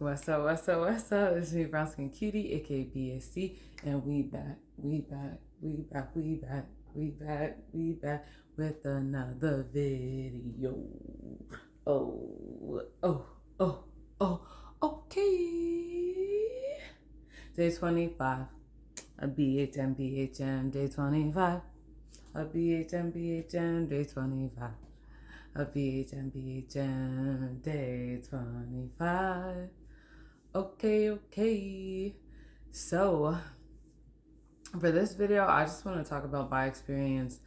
What's up, what's up, what's up? It's me, Brown Skin Cutie, aka BSC, and we back with another video. Oh, oh, oh, oh, okay. Day 25, a BHM, day 25, a BHM, day 25. A BHM, day 25. Okay. So, for this video, I just want to talk about my experience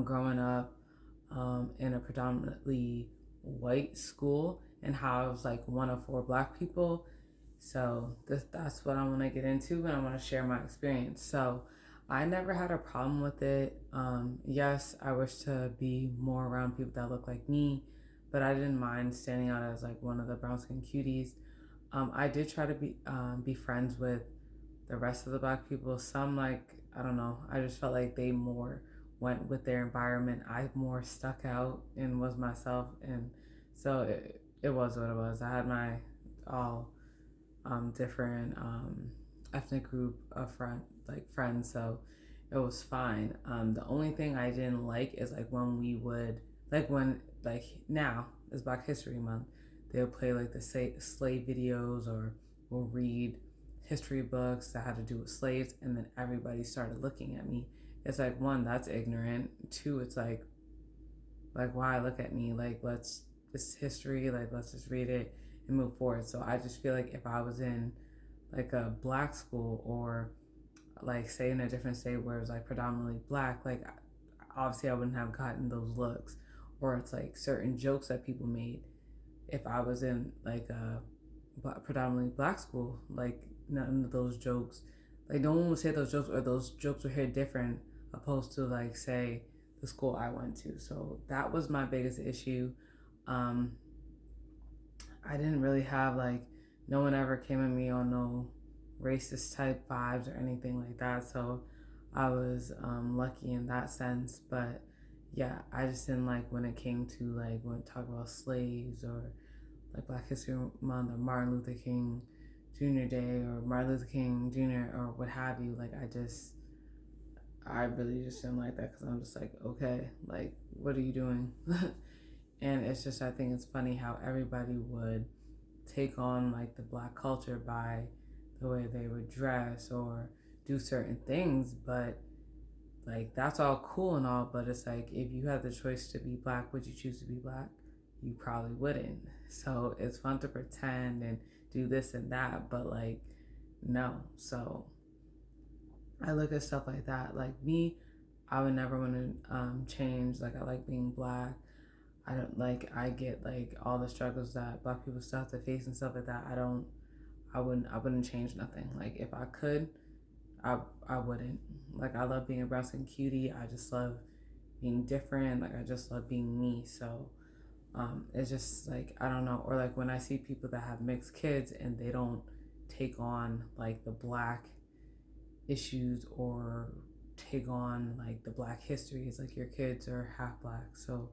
growing up in a predominantly white school and how I was like one of four black people. So, that's what I want to get into, and I want to share my experience. So, I never had a problem with it. Yes, I wish to be more around people that look like me, but I didn't mind standing out as like one of the brown skin cuties. I did try to be friends with the rest of the black people. Some, like, I don't know, I just felt like they more went with their environment. I more stuck out and was myself, and so it was what it was. I had my all different ethnic group of friends, so it was fine. The only thing I didn't like is like when we would like now is Black History Month, they'll play like the slave videos, or we'll read history books that had to do with slaves, and then everybody started looking at me. It's like, one, that's ignorant. Two, it's like why look at me? Like, it's history. Like, let's just read it and move forward. So I just feel like if I was in like a black school, or like say in a different state where it was like predominantly black, like obviously I wouldn't have gotten those looks. Or it's like certain jokes that people made. If I was in like a predominantly black school, like none of those jokes, like no one would say those jokes, or those jokes were hit different opposed to like say the school I went to. So that was my biggest issue. Um, I didn't really have like, no one ever came at me on no racist type vibes or anything like that. So I was lucky in that sense. But yeah, I just didn't like when it came to like when we talk about slaves, or like Black History Month, or Martin Luther King Jr. Day, or Martin Luther King Jr., or what have you. Like I really just didn't like that, because I'm just like, okay, like what are you doing? And it's just, I think it's funny how everybody would take on like the black culture by the way they would dress or do certain things. But like, that's all cool and all, but it's like, if you had the choice to be black, would you choose to be black? You probably wouldn't. So it's fun to pretend and do this and that, but like, no. So I look at stuff like that. Like me, I would never want to change. Like, I like being black. I don't like, I get like all the struggles that black people still have to face and stuff like that. I wouldn't change nothing. Like, if I could, I wouldn't. Like, I love being a brown skin cutie. I just love being different. Like, I just love being me. So it's just like, I don't know. Or like when I see people that have mixed kids and they don't take on like the black issues, or take on like the black history. It's like your kids are half black. So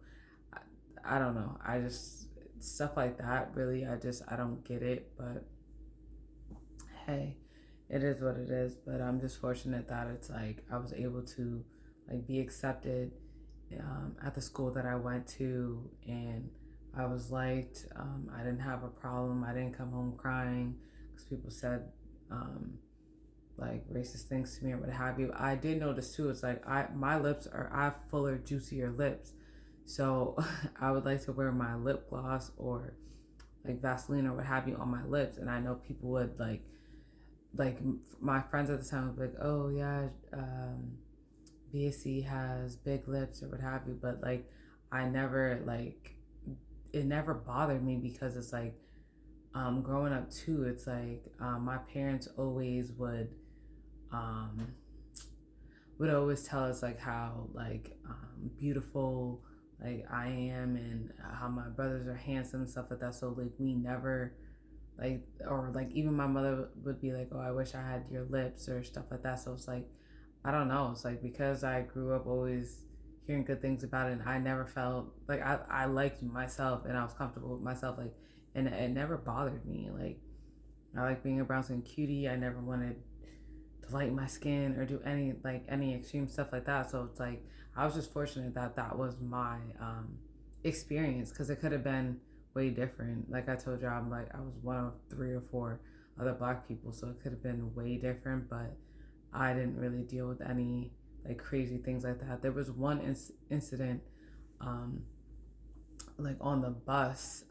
I don't know. I just, stuff like that, really, I don't get it. But hey, it is what it is. But I'm just fortunate that it's like I was able to like be accepted at the school that I went to, and I was liked. I didn't have a problem. I didn't come home crying because people said like racist things to me or what have you. I did notice too. It's like, I have fuller, juicier lips. So I would like to wear my lip gloss or like Vaseline or what have you on my lips, and I know people would like my friends at the time would be like, oh yeah, BSC has big lips or what have you. But like, I never like, it never bothered me, because it's like, growing up too, it's like my parents um, would always tell us like how like beautiful like I am, and how my brothers are handsome and stuff like that. So like, we never like, or like even my mother would be like, oh, I wish I had your lips or stuff like that. So it's like, I don't know. It's like, because I grew up always hearing good things about it, and I never felt like, I liked myself and I was comfortable with myself, like, and it never bothered me. Like, I like being a brown skin cutie. I never wanted to lighten my skin or do any extreme stuff like that. So it's like I was just fortunate that that was my experience, because it could have been way different. Like I told you, I was one of 3 or 4 other black people, so it could have been way different. But I didn't really deal with any like crazy things like that. There was one incident, um, like on the bus,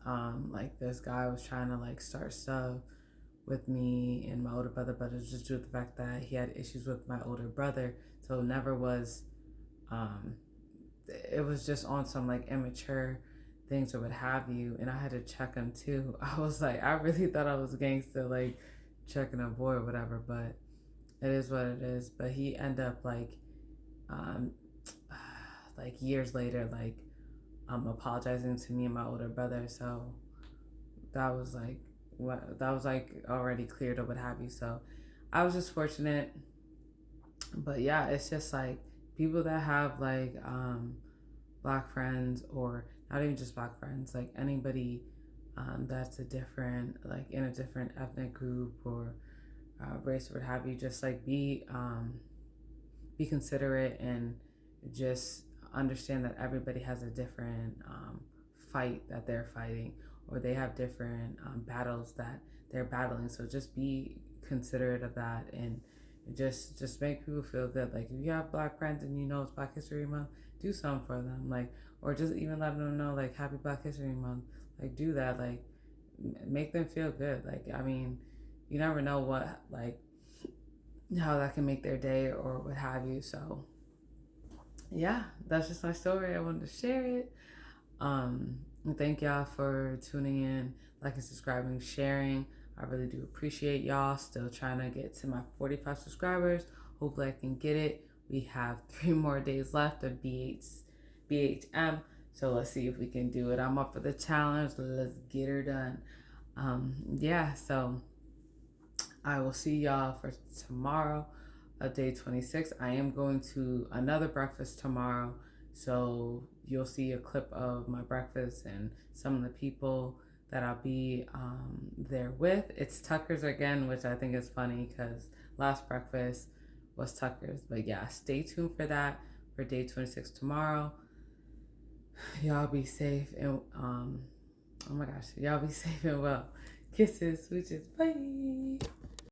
like this guy was trying to like start stuff with me and my older brother, but it was just due to the fact that he had issues with my older brother. So it never was, um, it was just on some like immature things or what have you. And I had to check him too. I was like, I really thought I was gangster, like checking a boy or whatever, but it is what it is. But he ended up um, like years later, apologizing to me and my older brother. So that was like that was like already cleared or what have you. So I was just fortunate. But yeah, it's just like people that have black friends, or not even just black friends, like anybody that's a different, like in a different ethnic group or race or what have you, just like be considerate and just understand that everybody has a different fight that they're fighting, or they have different battles that they're battling. So just be considerate of that, and just make people feel good. Like if you have black friends and you know it's Black History Month, do something for them, like, or just even let them know like Happy Black History Month. Like do that, like make them feel good. Like I mean, you never know what like how that can make their day or what have you. So yeah, that's just my story. I wanted to share it. Thank y'all for tuning in, liking, subscribing, sharing. I really do appreciate y'all. Still trying to get to my 45 subscribers. Hopefully I can get it. We have 3 more days left of BHM. So let's see if we can do it. I'm up for the challenge. Let's get her done. Yeah, so I will see y'all for tomorrow, day 26. I am going to another breakfast tomorrow, so you'll see a clip of my breakfast and some of the people that I'll be there with. It's Tucker's again, which I think is funny because last breakfast was Tucker's. But yeah, stay tuned for that for day 26 tomorrow. Y'all be safe and oh my gosh, y'all be safe and well. Kisses, switches, bye.